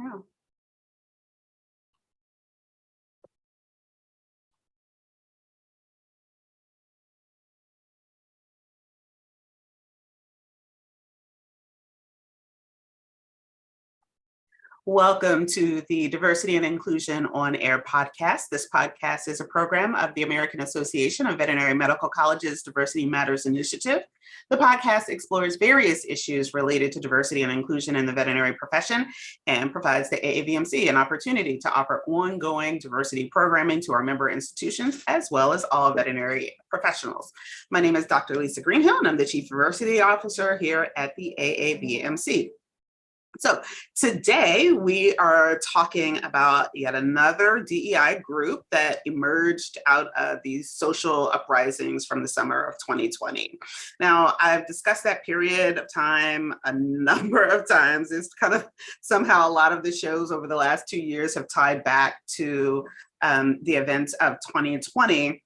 Yeah. Welcome to the Diversity and Inclusion on Air podcast. This podcast is a program of the American Association of Veterinary Medical Colleges Diversity Matters Initiative. The podcast explores various issues related to diversity and inclusion in the veterinary profession and provides the AAVMC an opportunity to offer ongoing diversity programming to our member institutions as well as all veterinary professionals. My name is Dr. Lisa Greenhill, and I'm the Chief Diversity Officer here at the AAVMC. So today we are talking about yet another DEI group that emerged out of these social uprisings from the summer of 2020. Now, I've discussed that period of time a number of times. It's kind of somehow a lot of the shows over the last 2 years have tied back to the events of 2020.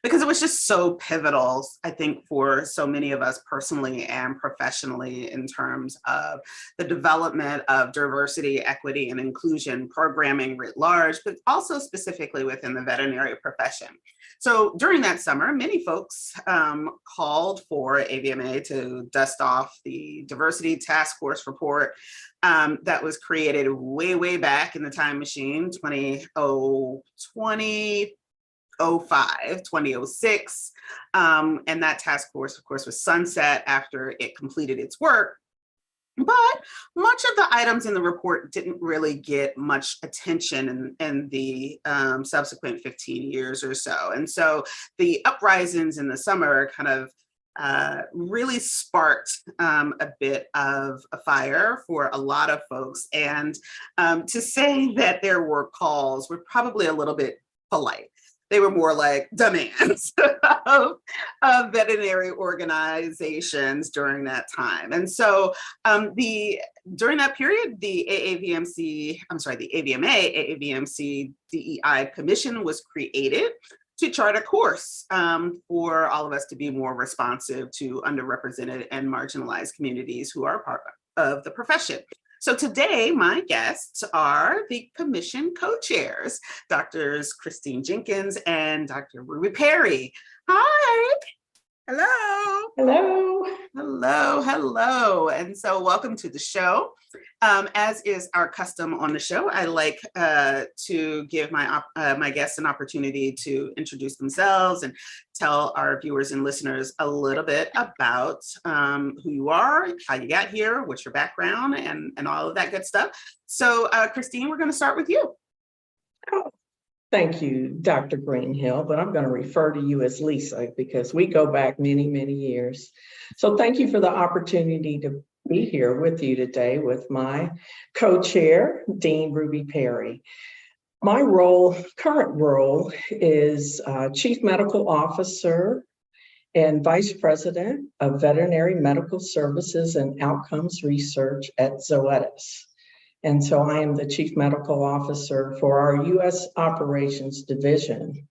Because it was just so pivotal, I think, for so many of us personally and professionally in terms of the development of diversity, equity, and inclusion programming writ large, but also specifically within the veterinary profession. So during that summer, many folks called for AVMA to dust off the Diversity Task Force report that was created way back in the time machine, 2006, and that task force, of course, was sunset after it completed its work. But much of the items in the report didn't really get much attention in the subsequent 15 years or so. And so the uprisings in the summer kind of really sparked a bit of a fire for a lot of folks. And to say that there were calls were probably a little bit polite. They were more like demands of veterinary organizations during that time. And so during that period, the AVMA DEI Commission was created to chart a course for all of us to be more responsive to underrepresented and marginalized communities who are part of the profession. So today, my guests are the commission co-chairs, Drs. Christine Jenkins and Dr. Ruby Perry. Hi. Hello. Hello. Hello. And so welcome to the show. As is our custom on the show, I like to give my guests an opportunity to introduce themselves and tell our viewers and listeners a little bit about who you are, how you got here, what's your background, and all of that good stuff. So Christine, we're going to start with you. Oh, thank you, Dr. Greenhill, but I'm going to refer to you as Lisa because we go back many years. So thank you for the opportunity to be here with you today with my co-chair, Dean Ruby Perry. My current role is Chief Medical Officer and Vice President of Veterinary Medical Services and Outcomes Research at Zoetis. And so I am the Chief Medical Officer for our U.S. Operations Division.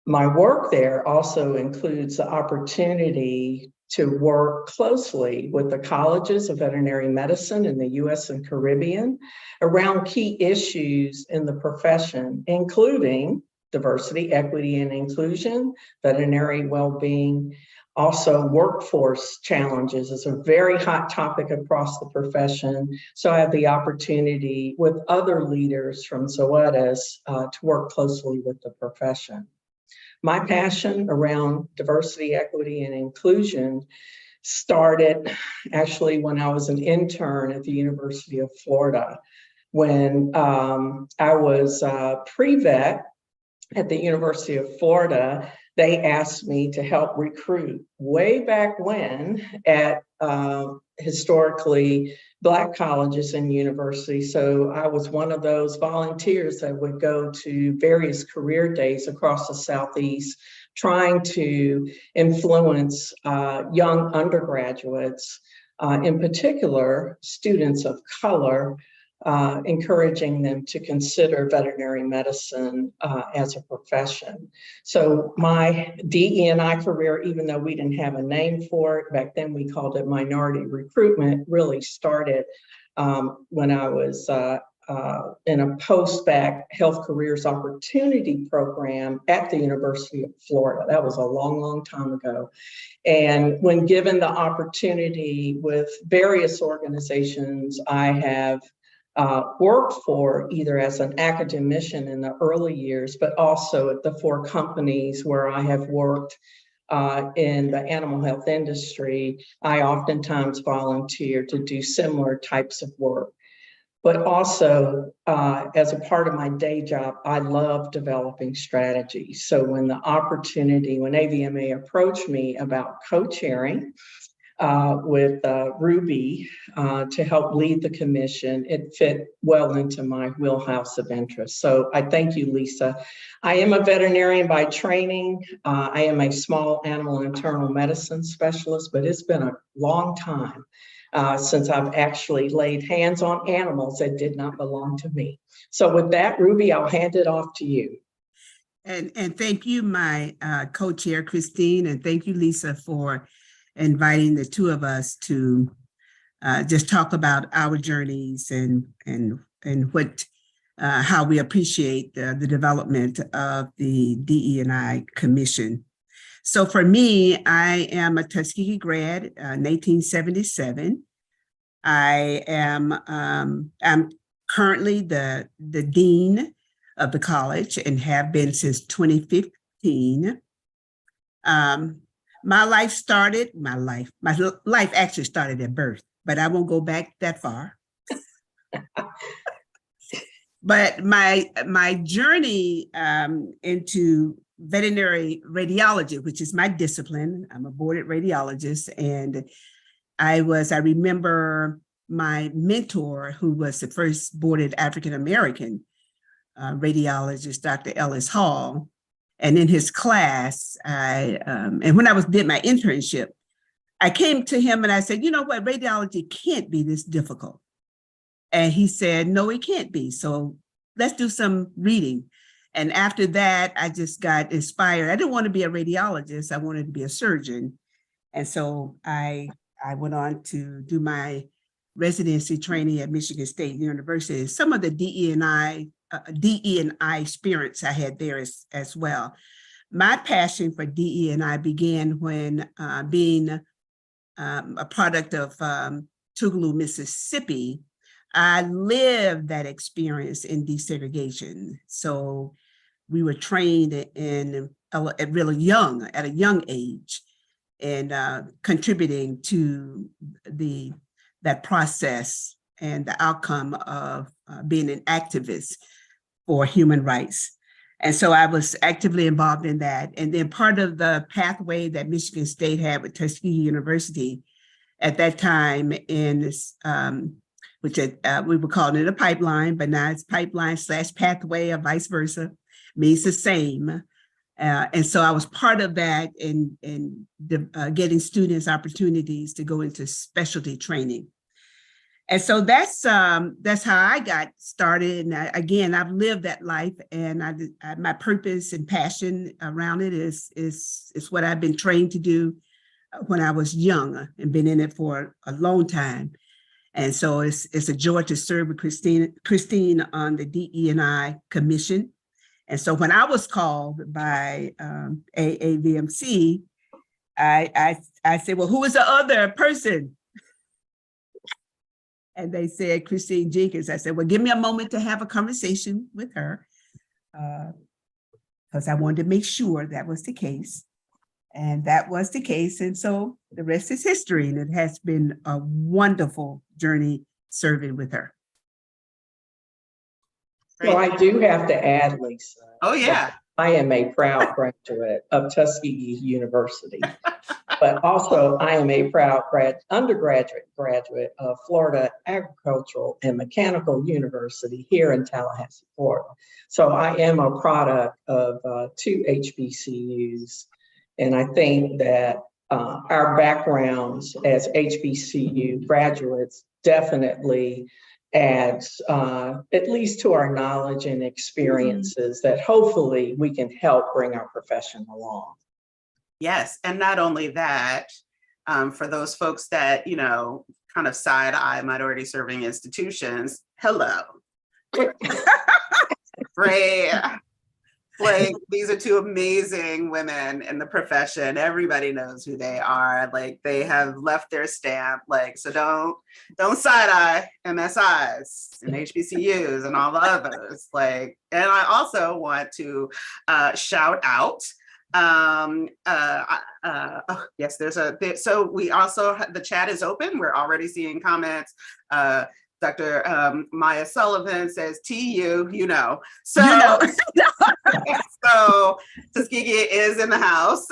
My work there also includes the opportunity to work closely with the colleges of veterinary medicine in the U.S. and Caribbean around key issues in the profession, including diversity, equity, and inclusion, veterinary well-being. Also, workforce challenges is a very hot topic across the profession. So I have the opportunity with other leaders from Zoetis to work closely with the profession. My passion around diversity, equity, and inclusion started actually when I was an intern at the University of Florida. When I was pre-vet at the University of Florida, they asked me to help recruit way back when at historically Black colleges and universities. So I was one of those volunteers that would go to various career days across the Southeast, trying to influence young undergraduates, in particular students of color, encouraging them to consider veterinary medicine as a profession. So my DE&I career, even though we didn't have a name for it, back then we called it minority recruitment, really started when I was in a post-bac health careers opportunity program at the University of Florida. That was a long, long time ago. And when given the opportunity with various organizations I have worked for, either as an academician in the early years, but also at the 4 companies where I have worked in the animal health industry, I oftentimes volunteer to do similar types of work. But also, as a part of my day job, I love developing strategies. So when AVMA approached me about co-chairing with Ruby to help lead the commission, it fit well into my wheelhouse of interest. So I thank you, Lisa. I am a veterinarian by training. I am a small animal internal medicine specialist, but it's been a long time since I've actually laid hands on animals that did not belong to me. So with that, Ruby, I'll hand it off to you. And thank you, my co-chair, Christine, and thank you, Lisa, for inviting the two of us to just talk about our journeys and what how we appreciate the development of the DE&I Commission. So for me, I am a Tuskegee grad, 1977. I'm currently the dean of the college and have been since 2015. My life actually started at birth, but I won't go back that far. But my journey into veterinary radiology, which is my discipline, I'm a boarded radiologist, and I remember my mentor, who was the first boarded African-American radiologist, Dr. Ellis Hall. And in his class, and when I did my internship, I came to him and I said, you know what, radiology can't be this difficult. And he said, no, it can't be. So let's do some reading. And after that, I just got inspired. I didn't want to be a radiologist. I wanted to be a surgeon. And so I went on to do my residency training at Michigan State University. Some of the DE&I experience I had there as well. My passion for DE&I began when being a product of Tougaloo, Mississippi, I lived that experience in desegregation. So we were trained at a young age, and contributing to that process and the outcome of being an activist for human rights. And so I was actively involved in that. And then part of the pathway that Michigan State had with Tuskegee University at that time which we were calling it a pipeline, but now it's pipeline/pathway or vice versa, means the same. And so I was part of that in getting students opportunities to go into specialty training. And so that's how I got started. And again, I've lived that life, and my purpose and passion around it is what I've been trained to do when I was young and been in it for a long time. And so it's a joy to serve with Christine on the DE&I Commission. And so when I was called by AAVMC, I said, well, who is the other person? And they said, Christine Jenkins. I said, well, give me a moment to have a conversation with her, because I wanted to make sure that was the case. And that was the case. And so the rest is history. And it has been a wonderful journey serving with her. So I do have to add, Lisa. Oh, yeah. I am a proud graduate of Tuskegee University, but also I am a proud undergraduate graduate of Florida Agricultural and Mechanical University here in Tallahassee, Florida. So I am a product of 2 HBCUs. And I think that our backgrounds as HBCU graduates definitely adds at least to our knowledge and experiences that hopefully we can help bring our profession along. Yes, and not only that, for those folks that, kind of side eye minority serving institutions. Hello. Right. Like, these are two amazing women in the profession. Everybody knows who they are. Like, they have left their stamp. Like, so don't side eye MSIs and HBCUs and all the others. Like, and I also want to shout out. Yes, so we also, the chat is open. We're already seeing comments. Dr. Maya Sullivan says, TU, you know. So, so Tuskegee is in the house.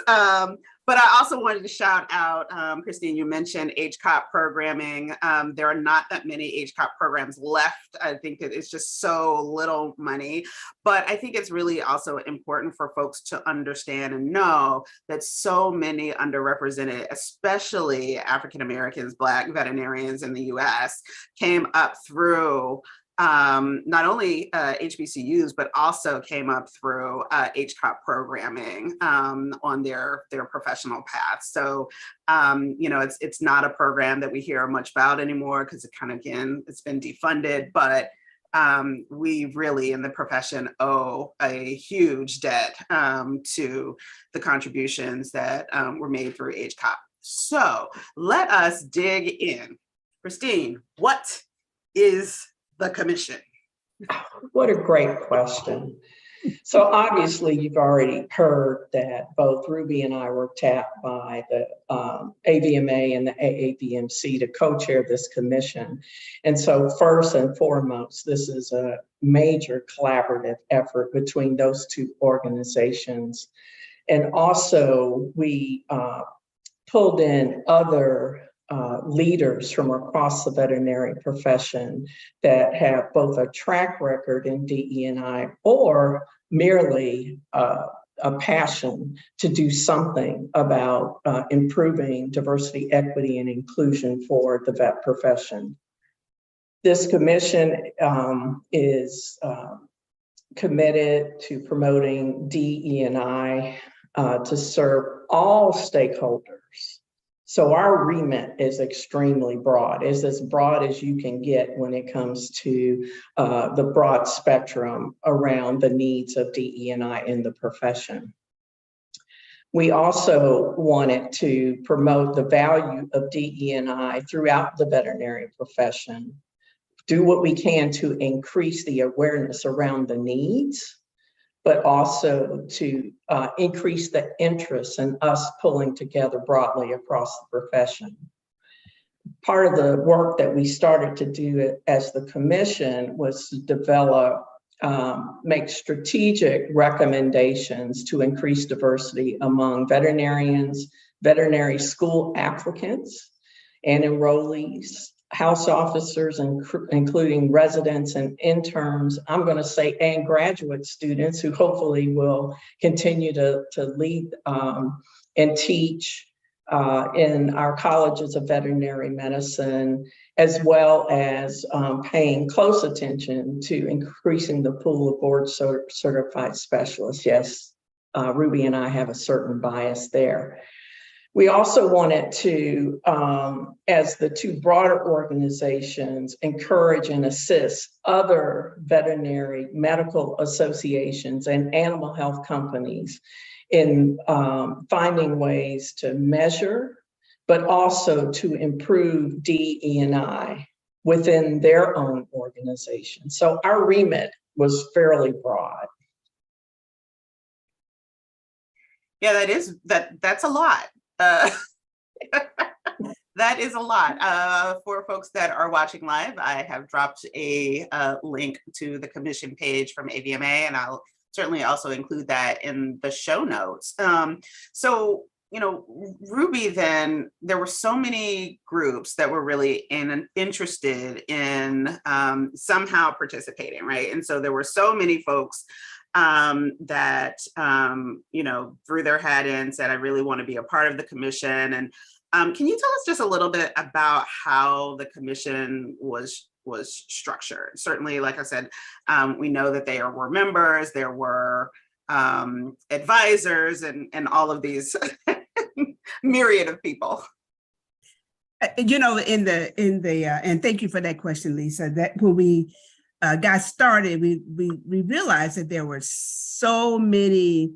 But I also wanted to shout out, Christine, you mentioned HCOP programming. There are not that many HCOP programs left. I think that it's just so little money. But I think it's really also important for folks to understand and know that so many underrepresented, especially African Americans, Black veterinarians in the US, came up through not only HBCUs, but also came up through HCOP programming on their professional path. So, you know, it's not a program that we hear much about anymore because it kind of, again, it's been defunded, but we really in the profession owe a huge debt to the contributions that were made through HCOP. So let us dig in. Christine, what is the commission? What a great question. So obviously you've already heard that both Ruby and I were tapped by the AVMA and the AAVMC to co-chair this commission. And so first and foremost, this is a major collaborative effort between those two organizations. And also we pulled in other leaders from across the veterinary profession that have both a track record in DE&I or merely a passion to do something about improving diversity, equity, and inclusion for the vet profession. This commission is committed to promoting DE&I to serve all stakeholders. So our remit is extremely broad. It's as broad as you can get when it comes to the broad spectrum around the needs of DE&I in the profession. We also wanted to promote the value of DE&I throughout the veterinary profession, do what we can to increase the awareness around the needs, but also to increase the interest in us pulling together broadly across the profession. Part of the work that we started to do as the commission was to develop, make strategic recommendations to increase diversity among veterinarians, veterinary school applicants, and enrollees, house officers, including residents and interns, I'm going to say, and graduate students who hopefully will continue to lead and teach in our colleges of veterinary medicine, as well as paying close attention to increasing the pool of board certified specialists. Yes, Ruby and I have a certain bias there. We also wanted to, as the two broader organizations, encourage and assist other veterinary medical associations and animal health companies in finding ways to measure, but also to improve DE&I within their own organization. So our remit was fairly broad. Yeah, that's a lot. That is a lot. For folks that are watching live, I have dropped a link to the commission page from AVMA, and I'll certainly also include that in the show notes. So, you know, Ruby, then there were so many groups that were really interested in somehow participating, right? And so there were so many folks that, you know, threw their hat in and said, I really want to be a part of the commission. And can you tell us just a little bit about how the commission was structured? Certainly, like I said, we know that there were members, there were advisors, and all of these myriad of people. And thank you for that question, Lisa. That when we got started, we realized that there were so many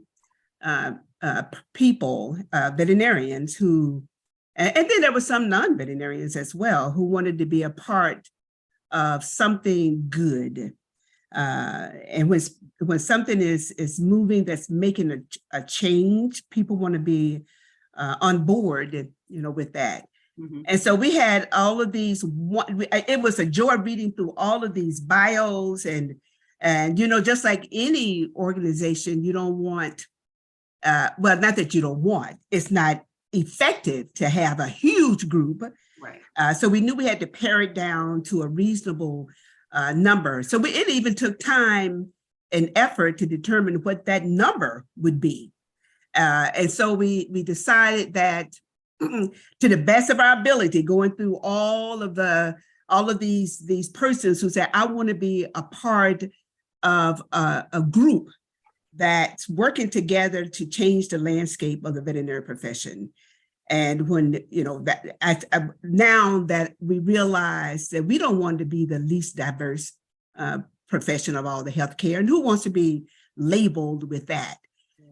people, veterinarians who, and then there were some non-veterinarians as well, who wanted to be a part of something good. And when something is moving, that's making a change, people want to be on board, with that. Mm-hmm. And so we had all of these. It was a joy reading through all of these bios, and just like any organization, you don't want. Well, not that you don't want. It's not effective to have a huge group. Right. So we knew we had to pare it down to a reasonable number. So it even took time and effort to determine what that number would be. And so we decided that to the best of our ability, going through all of these persons who said, I want to be a part of a group that's working together to change the landscape of the veterinary profession. And when, now that we realize that we don't want to be the least diverse profession of all the healthcare, and who wants to be labeled with that?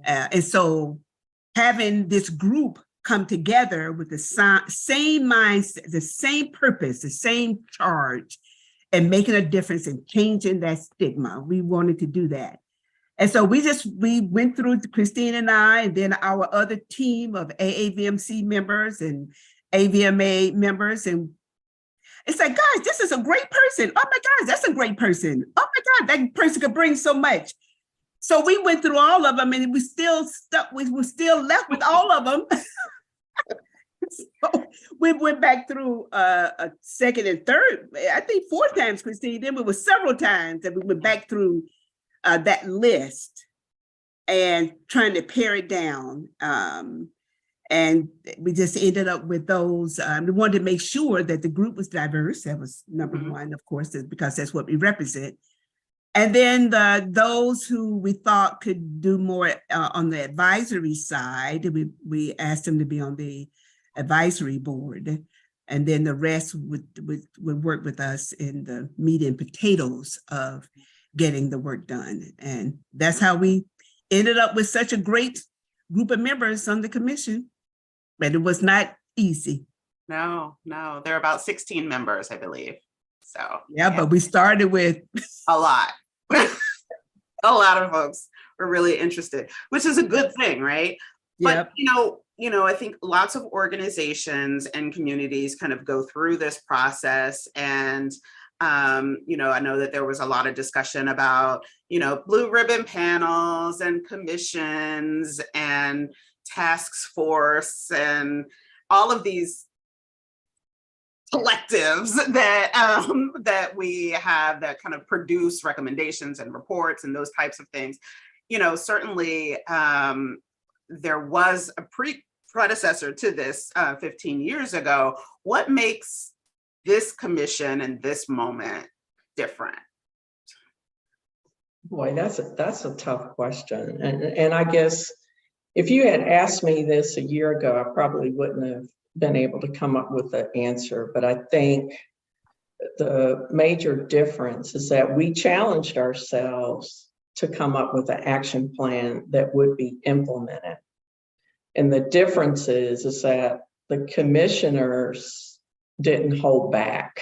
And so having this group come together with the same mindset, the same purpose, the same charge, and making a difference and changing that stigma, we wanted to do that. And so we went through, Christine and I, and then our other team of AAVMC members and AVMA members. And it's like, guys, this is a great person. Oh my gosh, that's a great person. Oh my God, that person could bring so much. So we went through all of them, and we were still left with all of them. So we went back through a second and third, I think 4 times, Christine. Then it was several times that we went back through that list and trying to pare it down. And we just ended up with those. We wanted to make sure that the group was diverse. That was number one, of course, because that's what we represent. And then those who we thought could do more on the advisory side, we asked them to be on the advisory board. And then the rest would work with us in the meat and potatoes of getting the work done. And that's how we ended up with such a great group of members on the commission. But it was not easy. No, there are about 16 members, I believe. So yeah, but we started with a lot. A lot of folks were really interested, which is a good thing, right? But I think lots of organizations and communities kind of go through this process, and I know that there was a lot of discussion about, blue ribbon panels and commissions and task force and all of these collectives that we have that kind of produce recommendations and reports and those types of things. Certainly there was a predecessor to this 15 years ago. What makes this commission and this moment different? Boy, that's a tough question. And I guess if you had asked me this a year ago, I probably wouldn't have been able to come up with an answer. But I think the major difference is that we challenged ourselves to come up with an action plan that would be implemented. And the difference is that the commissioners didn't hold back.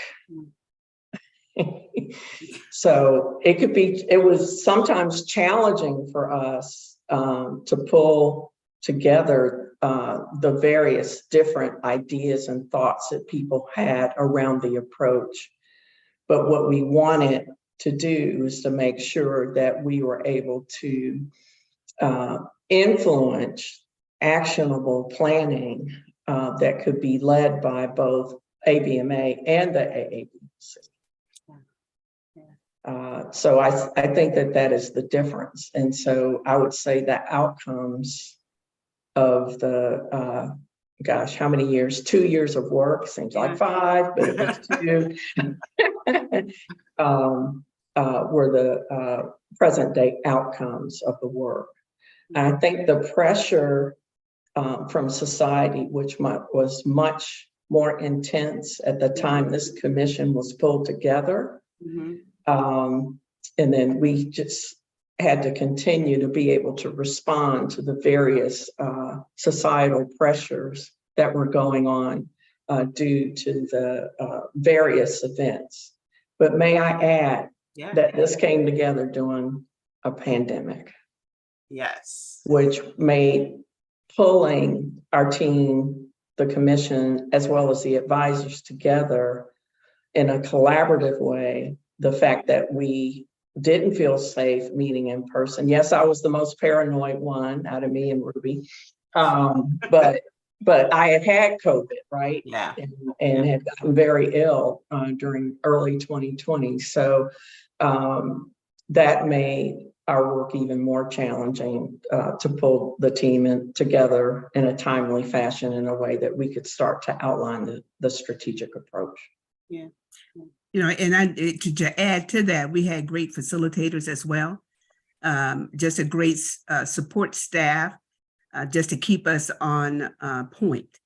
So it was sometimes challenging for us to pull together the various different ideas and thoughts that people had around the approach. But what we wanted to do is to make sure that we were able to influence actionable planning that could be led by both AVMA and the AAVC. So I think that is the difference. And so I would say the outcomes of the, how many years? 2 years of work, seems like 5, but it was 2, were the present day outcomes of the work. And I think the pressure from society, which was much more intense at the time this commission was pulled together. And then we just had to continue to be able to respond to the various societal pressures that were going on due to the various events. But may I add that this came together during a pandemic. Yes. Which made pulling our team, the commission, as well as the advisors together in a collaborative way, the fact that we didn't feel safe meeting in person. Yes, I was the most paranoid one out of me and Ruby. But I had COVID, right? Yeah. And had gotten very ill during early 2020. So that made our work even more challenging to pull the team together in a timely fashion in a way that we could start to outline the strategic approach. Yeah. You know, and to add to that, we had great facilitators as well, just a great support staff, just to keep us on point.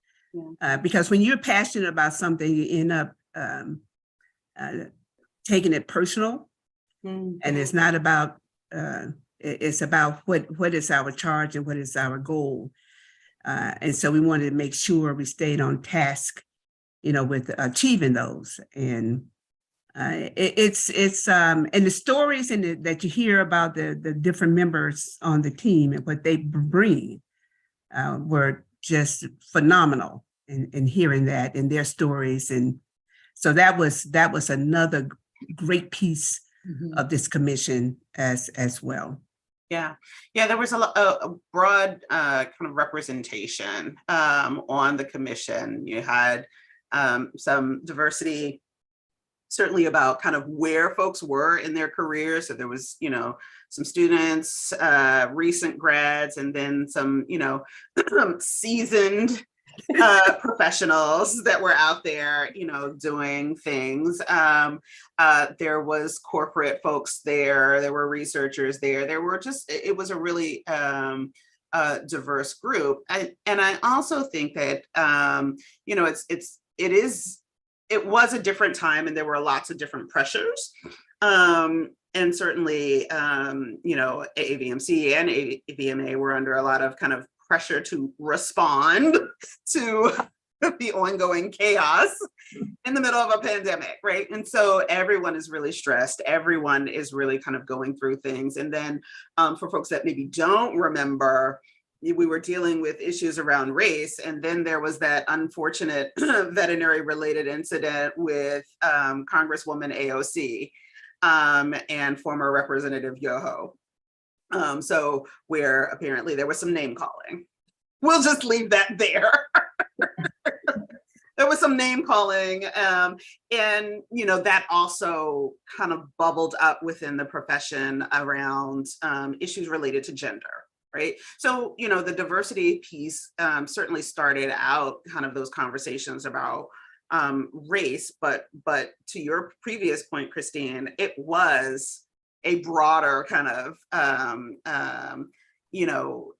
Because when you're passionate about something, you end up taking it personal, and it's not about, it's about what is our charge and what is our goal. And so we wanted to make sure we stayed on task, you know, with achieving those. And it's and the stories that you hear about the different members on the team and what they bring were just phenomenal in hearing that and their stories. And so that was another great piece of this commission as well. Yeah, there was a broad kind of representation on the commission. You had some diversity, certainly about kind of where folks were in their careers. So there was, you know, some students, recent grads, and then some, you know, seasoned professionals that were out there, you know, doing things. There was corporate folks there. There were researchers there. There were just, it was a really diverse group. And I also think that, you know, it was a different time and there were lots of different pressures. And certainly, you know, AVMC and AVMA were under a lot of kind of pressure to respond to the ongoing chaos in the middle of a pandemic, right? And so everyone is really stressed. Everyone is really kind of going through things. And then for folks that maybe don't remember, we were dealing with issues around race. And then there was that unfortunate veterinary related incident with Congresswoman AOC and former Representative Yoho. So where apparently there was some name calling. We'll just leave that there. There was some name calling, and you know, that also kind of bubbled up within the profession around issues related to gender, right? So, you know, the diversity piece certainly started out kind of those conversations about race, but to your previous point, Christine, it was a broader kind of, you know,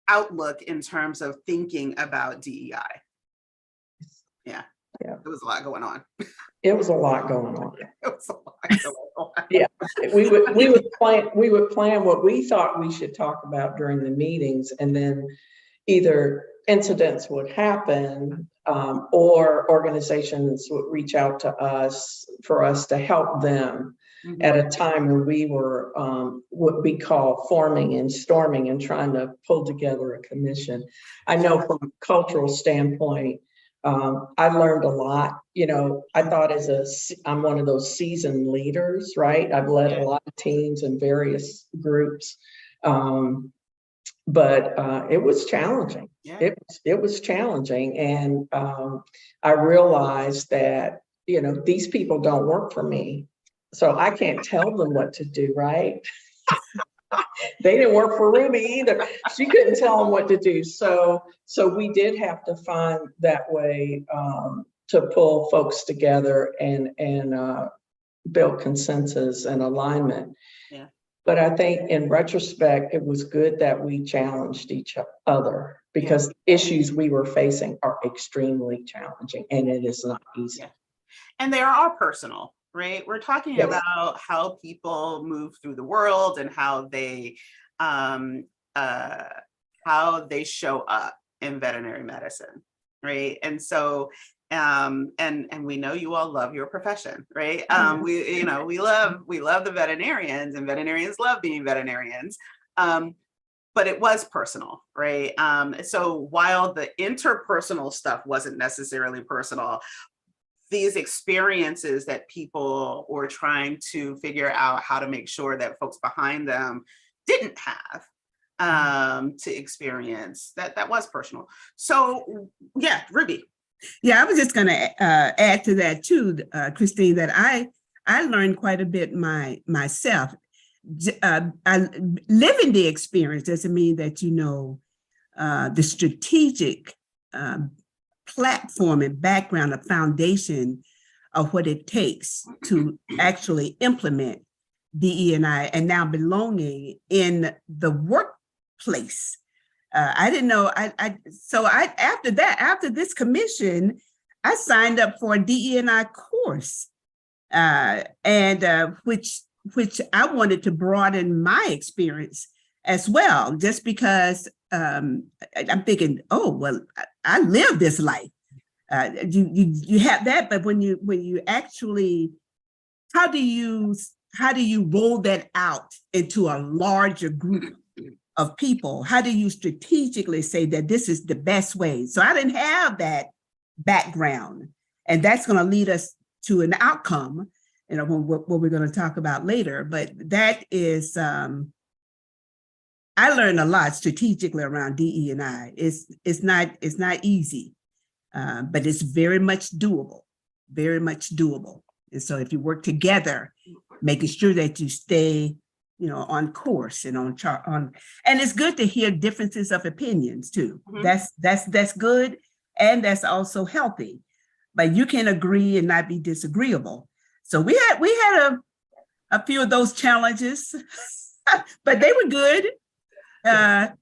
outlook in terms of thinking about DEI. Yeah. There was a lot going on. It was a lot going on. It was a lot going on. Yeah, we would plan what we thought we should talk about during the meetings, and then either incidents would happen or organizations would reach out to us for us to help them at a time when we were what we call forming and storming and trying to pull together a commission. I know from a cultural standpoint, I learned a lot. You know, I thought I'm one of those seasoned leaders, right? I've led a lot of teams in various groups, but it was challenging. It was challenging, and I realized that, you know, these people don't work for me, so I can't tell them what to do, right? They didn't work for Ruby either. She couldn't tell them what to do. So we did have to find that way to pull folks together and build consensus and alignment. But I think in retrospect, it was good that we challenged each other because the issues we were facing are extremely challenging and it is not easy. Yeah. And they are all personal, right? We're talking Yes. about how people move through the world and how they show up in veterinary medicine, right? And so and we know you all love your profession, right? We love the veterinarians, and veterinarians love being veterinarians. But it was personal, right? So while the interpersonal stuff wasn't necessarily personal, these experiences that people were trying to figure out how to make sure that folks behind them didn't have to experience, that was personal. So yeah, Ruby. Yeah, I was just going to add to that too, Christine, that I learned quite a bit myself. Living the experience doesn't mean that you know the strategic platform and background, a foundation of what it takes to actually implement DE&I and now belonging in the workplace. I didn't know. After this commission, I signed up for a DE&I course, which I wanted to broaden my experience as well, just because I'm thinking, oh, well, I live this life. You have that, but when you actually, how do you roll that out into a larger group of people? How do you strategically say that this is the best way? So I didn't have that background, and that's going to lead us to an outcome, what we're going to talk about later. But that is, I learned a lot strategically around DE&I. It's not easy, but it's very much doable, very much doable. And so if you work together, making sure that you stay on course and on, and it's good to hear differences of opinions too. Mm-hmm. That's good. And that's also healthy, but you can agree and not be disagreeable. So we had a few of those challenges, but they were good. That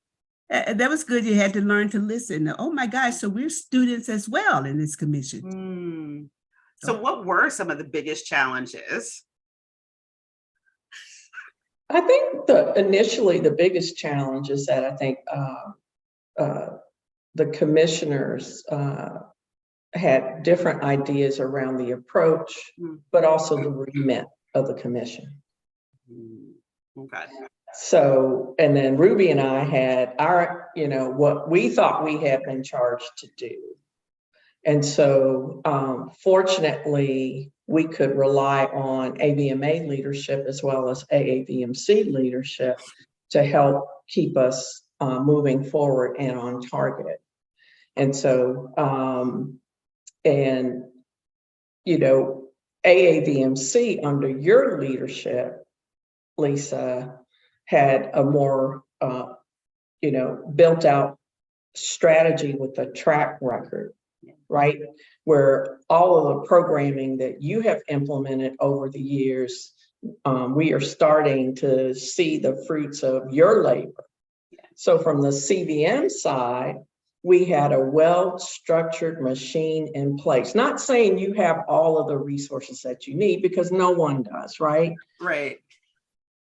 was good. You had to learn to listen. Oh my gosh. So we're students as well in this commission. So what were some of the biggest challenges? I think initially the biggest challenge is that I think the commissioners had different ideas around the approach, but also the remit of the commission. Okay. So, and then Ruby and I had our, what we thought we had been charged to do. And so, fortunately, we could rely on AVMA leadership as well as AAVMC leadership to help keep us moving forward and on target. And so, AAVMC under your leadership, Lisa, had a more, built out strategy with a track record, right? Where all of the programming that you have implemented over the years, we are starting to see the fruits of your labor. So from the CVM side, we had a well-structured machine in place. Not saying you have all of the resources that you need, because no one does, right? Right.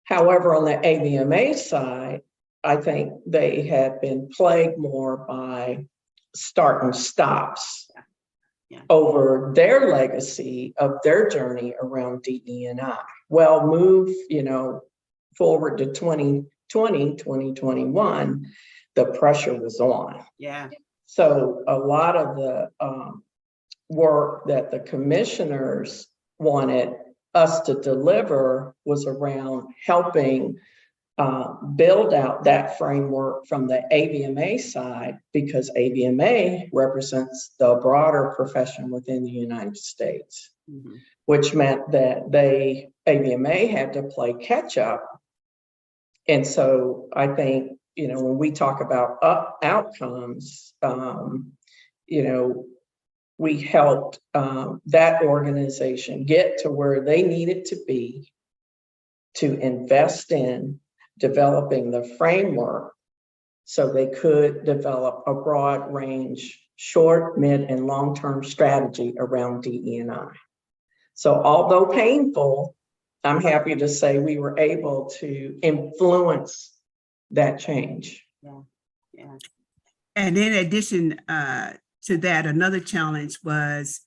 However, on the AVMA side, I think they had been plagued more by start and stops over their legacy of their journey around DE&I. Well, move, forward to 2021, the pressure was on. Yeah. So a lot of the work that the commissioners wanted us to deliver was around helping build out that framework from the AVMA side, because AVMA represents the broader profession within the United States, which meant that AVMA had to play catch up. And so I think, when we talk about outcomes, we helped that organization get to where they needed to be to invest in developing the framework so they could develop a broad range, short, mid, and long-term strategy around DE&I. So although painful, I'm happy to say we were able to influence that change. Yeah. And in addition to that, another challenge was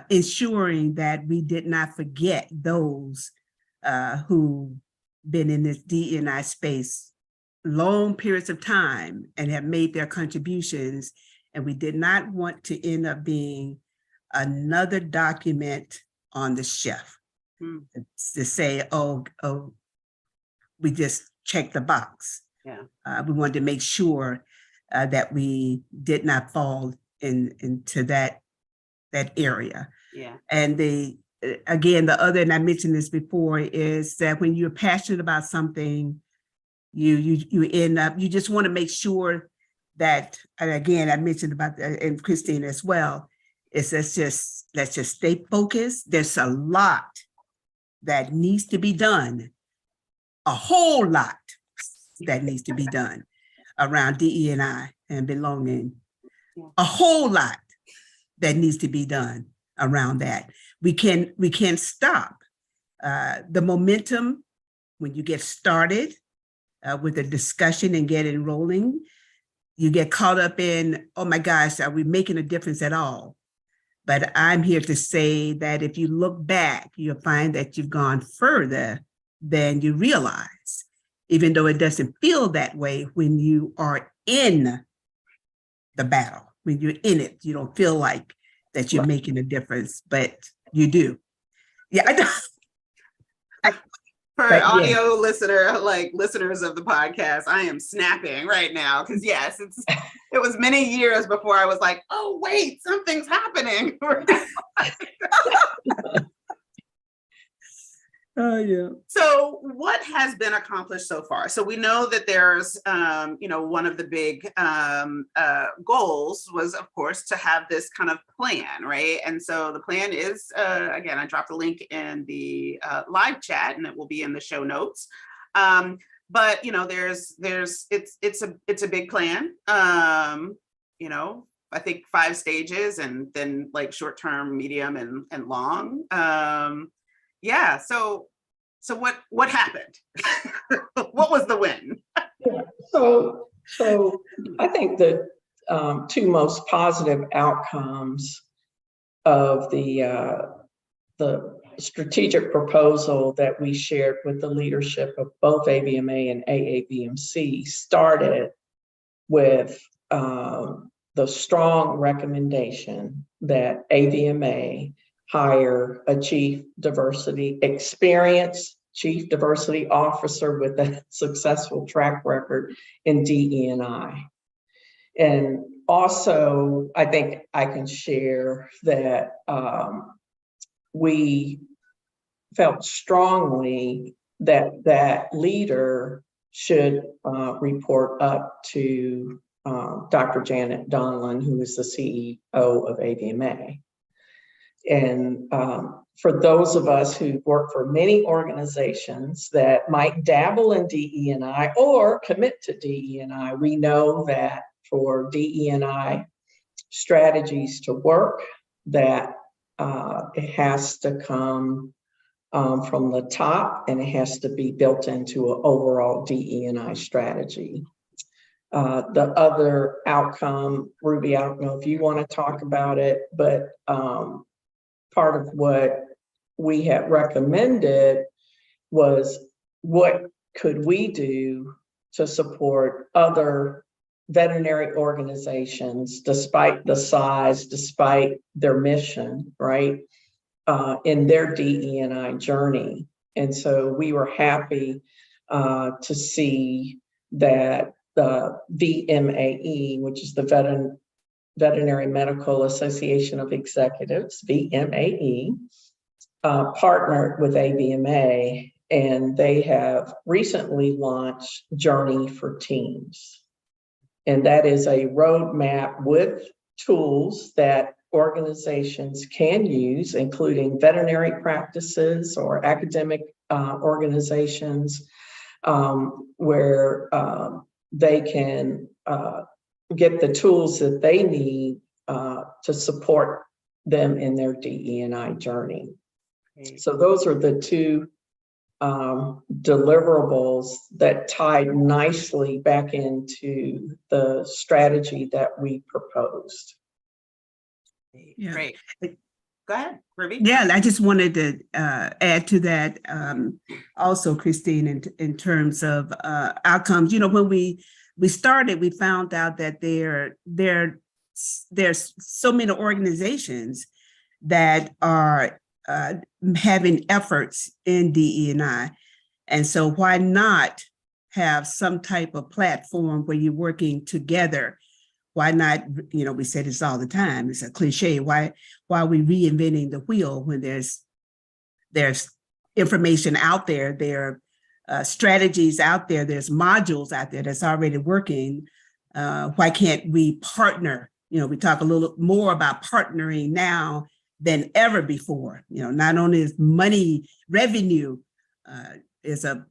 ensuring that we did not forget those who been in this DE&I space long periods of time and have made their contributions. And we did not want to end up being another document on the shelf to say, oh, we just checked the box. Yeah. We wanted to make sure that we did not fall into that area. Yeah. And again, the other, and I mentioned this before, is that when you're passionate about something, you end up, you just want to make sure that, and again, I mentioned about that, and Christine as well, is let's just stay focused. There's a lot that needs to be done, a whole lot that needs to be done around DE&I and belonging, a whole lot that needs to be done around that. We can't stop. The momentum, when you get started with a discussion and get it rolling, you get caught up in, oh my gosh, are we making a difference at all? But I'm here to say that if you look back, you'll find that you've gone further than you realize, even though it doesn't feel that way when you are in the battle. When you're in it, you don't feel like that you're making a difference, but you do. Yeah, I know. For audio listeners of the podcast, I am snapping right now because yes, it was many years before I was like, oh wait, something's happening. Oh yeah. So what has been accomplished so far? So we know that there's, one of the big goals was, of course, to have this kind of plan, right? And so the plan is, again, I dropped a link in the live chat, and it will be in the show notes. But it's a big plan. I think 5 stages, and then like short term, medium, and long. Yeah. So what happened? What was the win? Yeah. So I think the 2 most positive outcomes of the strategic proposal that we shared with the leadership of both AVMA and AAVMC started with the strong recommendation that AVMA hire a chief diversity officer with a successful track record in DE&I. And also, I think I can share that we felt strongly that that leader should report up to Dr. Janet Donlin, who is the CEO of AVMA. And for those of us who work for many organizations that might dabble in DE&I or commit to DE&I, we know that for DE&I strategies to work, that it has to come from the top, and it has to be built into an overall DE&I strategy. The other outcome, Ruby, I don't know if you want to talk about it, but part of what we had recommended was what could we do to support other veterinary organizations, despite the size, despite their mission, right, in their DE&I journey. And so we were happy to see that the VMAE, which is the Veterinary Medical Association of Executives, VMAE, partnered with AVMA, and they have recently launched Journey for Teams. And that is a roadmap with tools that organizations can use, including veterinary practices or academic organizations, where they can get the tools that they need to support them in their DE&I journey. Okay. So those are the two deliverables that tied nicely back into the strategy that we proposed. Yeah. Great. Go ahead, Ruby. Yeah, I just wanted to add to that also, Christine, in terms of outcomes. You know, when we started, we found out that there's so many organizations that are having efforts in DE&I. And so why not have some type of platform where you're working together? Why not, you know, we say this all the time, it's a cliche, why are we reinventing the wheel when there's information out there, there are strategies out there, there's modules out there that's already working. Why can't we partner? You know, we talk a little more about partnering now than ever before. You know, not only is money, revenue is a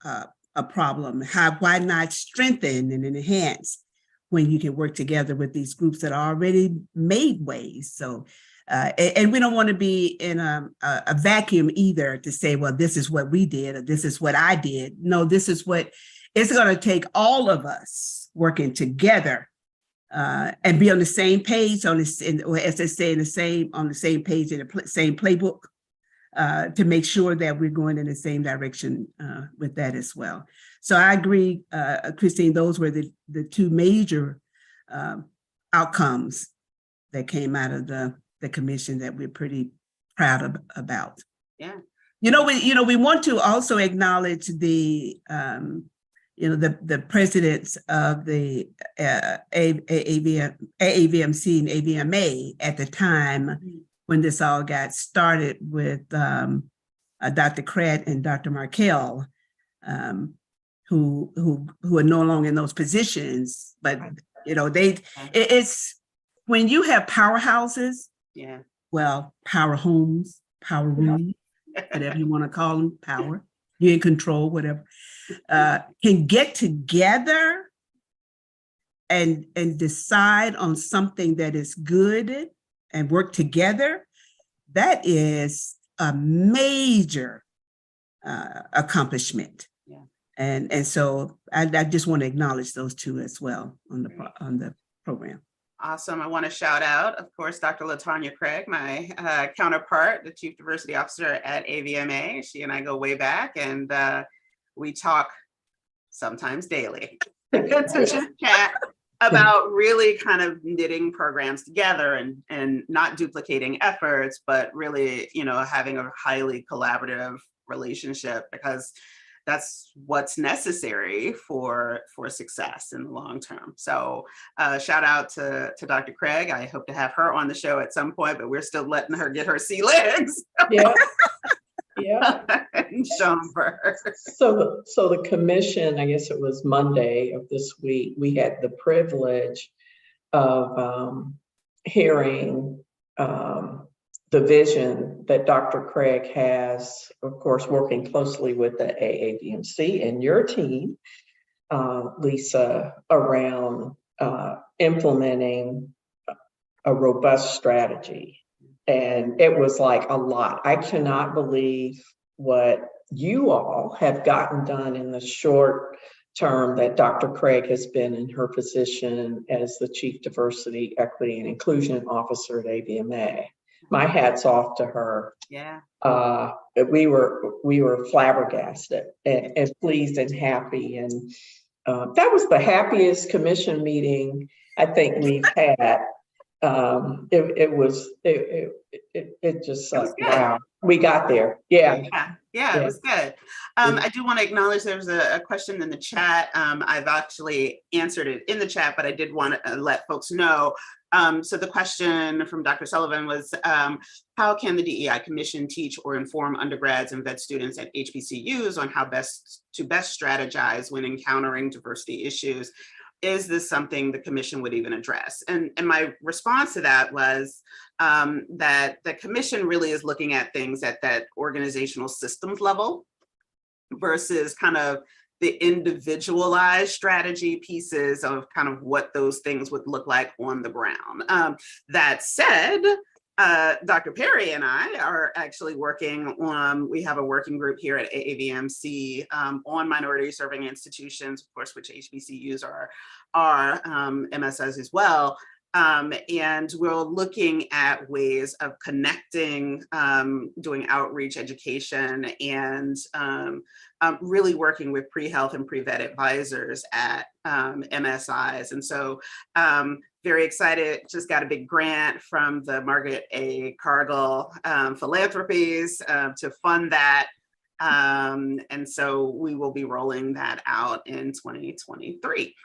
problem, why not strengthen and enhance when you can work together with these groups that are already made ways. So, and we don't want to be in a vacuum either to say, well, this is what we did, or this is what I did. No, this is what it's going to take, all of us working together and be on the same page, or as they say, on the same page, in the same playbook, to make sure that we're going in the same direction with that as well. So I agree, Christine, those were the two major outcomes that came out of the commission that we're pretty proud about. Yeah. We want to also acknowledge the presidents of the AAVMC and AVMA at the time when this all got started with Dr. Craig and Dr. Markell, who are no longer in those positions, but it's when you have powerhouses, well, power homes, power rooms, whatever you want to call them, power, you're in control, whatever, can get together and decide on something that is good and work together, that is a major accomplishment. And so I just want to acknowledge those two as well on the program. Awesome. I want to shout out, of course, Dr. LaTanya Craig, my counterpart, the Chief Diversity Officer at AVMA. She and I go way back, and we talk sometimes daily to chat about really kind of knitting programs together and not duplicating efforts, but really, having a highly collaborative relationship, because that's what's necessary for success in the long term. So shout out to Dr. Craig. I hope to have her on the show at some point, but we're still letting her get her sea legs. Yeah. Shown for her. So the commission, I guess it was Monday of this week, we had the privilege of hearing the vision that Dr. Craig has, of course, working closely with the AAVMC and your team, Lisa, around implementing a robust strategy. And it was like a lot. I cannot believe what you all have gotten done in the short term that Dr. Craig has been in her position as the Chief Diversity, Equity, and Inclusion Officer at AVMA. My hat's off to her. Yeah. We were flabbergasted and pleased and happy. And that was the happiest commission meeting I think we've had. It just wow, we got there. Yeah, it was good. I do want to acknowledge there was a question in the chat. I've actually answered it in the chat, but I did want to let folks know. So the question from Dr. Sullivan was, how can the DEI Commission teach or inform undergrads and vet students at HBCUs on how best strategize when encountering diversity issues? is this something the commission would even address? And my response to that was that the commission really is looking at things at that organizational systems level versus kind of the individualized strategy pieces of kind of what those things would look like on the ground. That said, Dr. Perry and I are actually working on, we have a working group here at AAVMC on minority serving institutions, of course, which HBCUs are MSS as well. And we're looking at ways of connecting, doing outreach education, and really working with pre-health and pre-vet advisors at MSIs. And so very excited, just got a big grant from the Margaret A. Cargill Philanthropies to fund that. And so we will be rolling that out in 2023.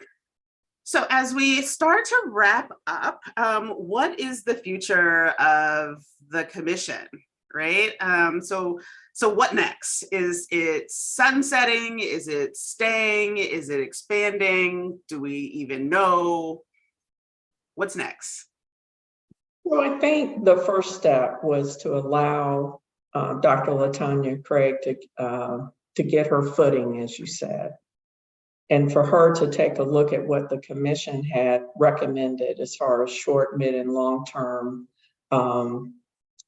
So as we start to wrap up, what is the future of the commission, right? So what next? Is it sunsetting? Is it staying? Is it expanding? Do we even know? What's next? Well, I think the first step was to allow Dr. LaTanya Craig to get her footing, as you said, and for her to take a look at what the commission had recommended as far as short, mid, and long-term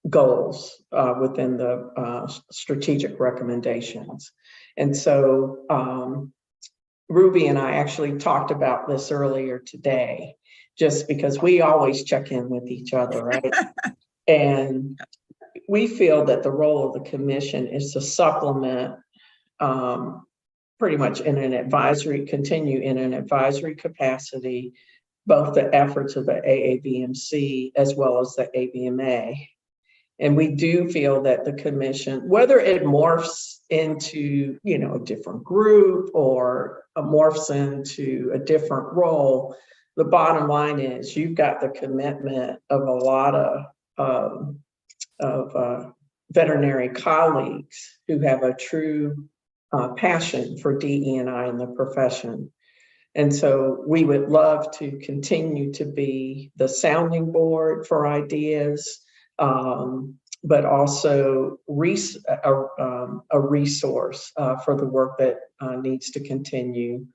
goals within the strategic recommendations. And so Ruby and I actually talked about this earlier today, just because we always check in with each other, right? And we feel that the role of the commission is to supplement pretty much continue in an advisory capacity, both the efforts of the AAVMC as well as the AVMA. And we do feel that the commission, whether it morphs into, a different group or morphs into a different role, the bottom line is you've got the commitment of a lot of veterinary colleagues who have a true passion for DE&I in the profession. And so we would love to continue to be the sounding board for ideas, but also a resource for the work that needs to continue,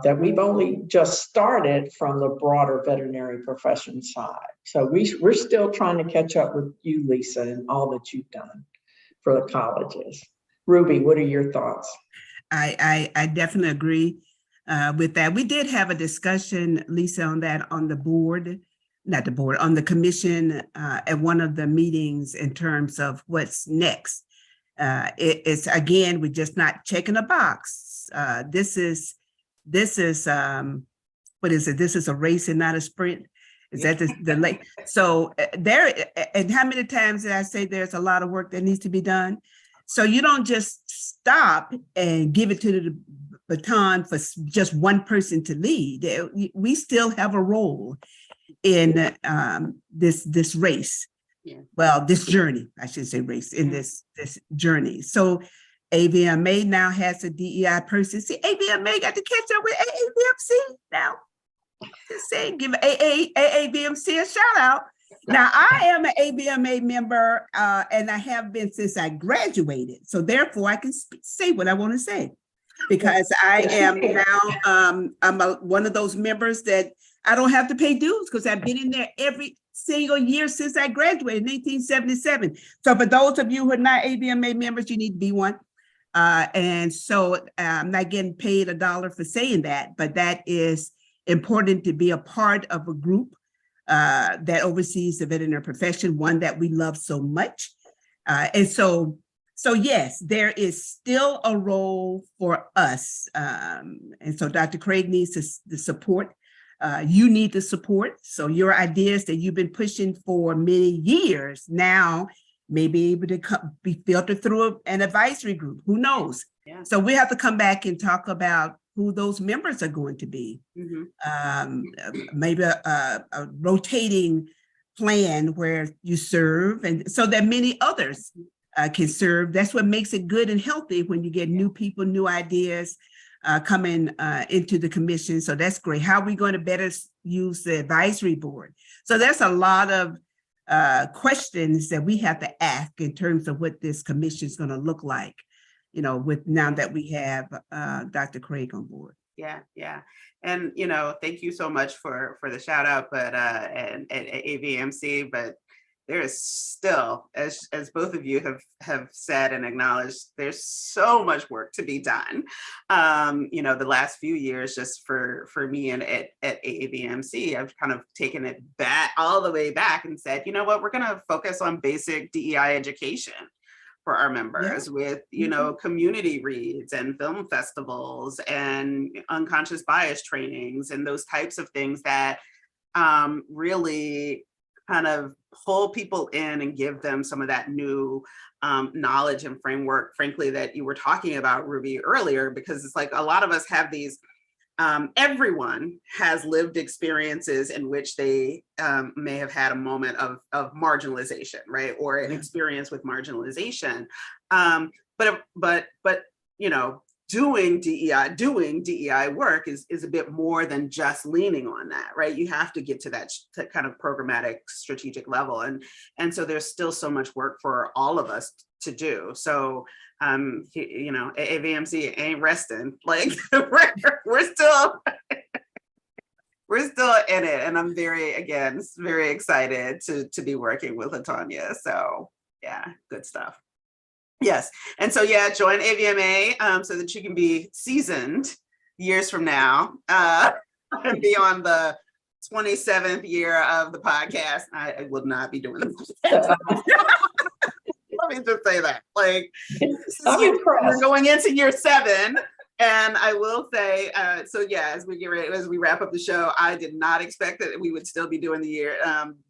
that we've only just started from the broader veterinary profession side. So we're still trying to catch up with you, Lisa, and all that you've done for the colleges. Ruby, what are your thoughts? I definitely agree with that. We did have a discussion, Lisa, on that on the board, on the commission at one of the meetings in terms of what's next. It's again, we're just not checking a box. This is what is it? This is a race and not a sprint. Is that the late? So there, and how many times did I say there's a lot of work that needs to be done? So you don't just stop and give it to the baton for just one person to lead. We still have a role in this race. Yeah. Well, this journey, I should say race, in this journey. So AVMA now has a DEI person. See, AVMA got to catch up with AAVMC now. Just saying, give AAVMC a shout out. Now, I am an AVMA member, and I have been since I graduated. So therefore, I can say what I want to say, because I am now, I'm one of those members that I don't have to pay dues because I've been in there every single year since I graduated in 1977. So for those of you who are not AVMA members, you need to be one. And so I'm not getting paid $1 for saying that, but that is important to be a part of a group that oversees the veterinary profession, one that we love so much. And so yes, there is still a role for us. And so Dr. Craig needs the support. You need the support. So your ideas that you've been pushing for many years now may be able to be filtered through an advisory group. Who knows? Yeah. So we have to come back and talk about who those members are going to be. Mm-hmm. Maybe a rotating plan where you serve, and so that many others can serve. That's what makes it good and healthy when you get new people, new ideas, coming into the commission. So that's great. How are we going to better use the advisory board? So there's a lot of questions that we have to ask in terms of what this commission is going to look like, with now that we have Dr. Craig on board. Yeah. And, thank you so much for the shout out, but and AVMC, but there is still, as both of you have said and acknowledged, there's so much work to be done. The last few years, just for me and at AVMC, I've kind of taken it back all the way back and said, you know what, we're going to focus on basic DEI education for our members with, community reads and film festivals and unconscious bias trainings and those types of things that really kind of pull people in and give them some of that new knowledge and framework, frankly, that you were talking about, Ruby, earlier, because it's like a lot of us have these, everyone has lived experiences in which they may have had a moment of marginalization, right? Or an experience with marginalization. But doing DEI work is a bit more than just leaning on that, right? You have to get to that kind of programmatic strategic level. And so there's still so much work for all of us to do. So, AVMC ain't resting. Like we're still in it. And I'm very excited to be working with LaTanya. So yeah, good stuff. Yes. And so, join AVMA so that you can be seasoned years from now and be on the 27th year of the podcast. I will not be doing this. Let me just say that. Like, we're going into year 7. And I will say, as we wrap up the show, I did not expect that we would still be doing the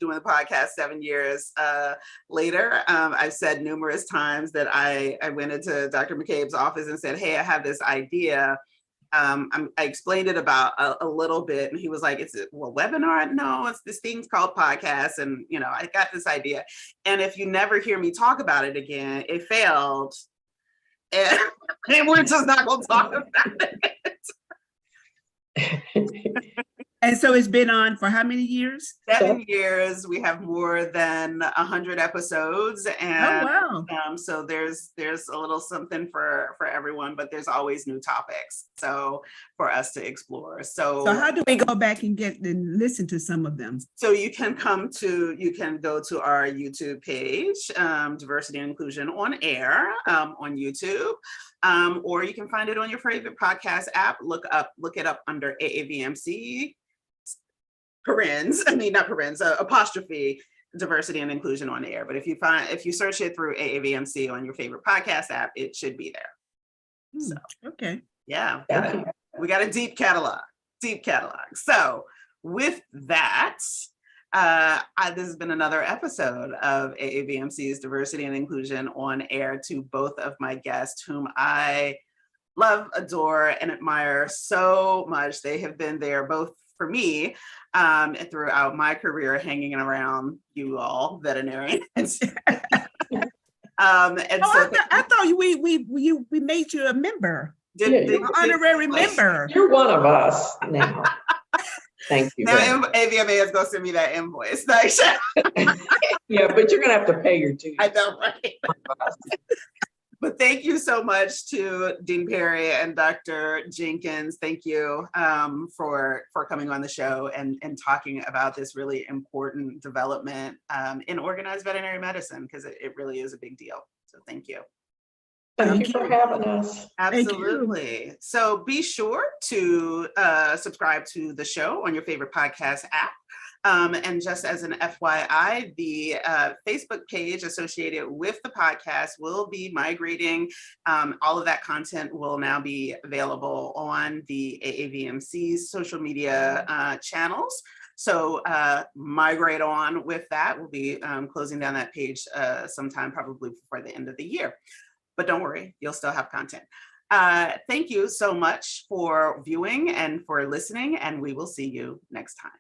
podcast 7 years later. I've said numerous times that I went into Dr. McCabe's office and said, hey, I have this idea. I explained it about a little bit, and he was like, "It's a webinar? No, it's this thing's called podcast." And I got this idea, and if you never hear me talk about it again, it failed. And we're just not going to talk about it. And so it's been on for how many years? 7 years. We have more than 100 episodes, and so there's a little something for everyone, but there's always new topics so for us to explore. So how do we go back and listen to some of them? So you can go to our YouTube page, Diversity and Inclusion on Air on YouTube, or you can find it on your favorite podcast app. Look it up under AAVMC. Apostrophe Diversity and Inclusion on Air. But if you search it through AAVMC on your favorite podcast app, it should be there. So okay. Yeah, we got a deep catalog. So with that, this has been another episode of AAVMC's Diversity and Inclusion on Air. To both of my guests, whom I love, adore, and admire so much. They have been there both for me throughout my career, hanging around you all veterinarians. I thought we made you a member. Honorary member. You're one of us now. Thank you. Now AVMA is going to send me that invoice. Yeah, but you're going to have to pay your dues. I know, right? But thank you so much to Dean Perry and Dr. Jenkins. Thank you for coming on the show and talking about this really important development in organized veterinary medicine, because it really is a big deal. So thank you. Thank you for having us. Absolutely. So be sure to subscribe to the show on your favorite podcast app. And just as an FYI, the Facebook page associated with the podcast will be migrating. All of that content will now be available on the AAVMC's social media channels. So migrate on with that. We'll be closing down that page sometime probably before the end of the year. But don't worry, you'll still have content. Thank you so much for viewing and for listening, and we will see you next time.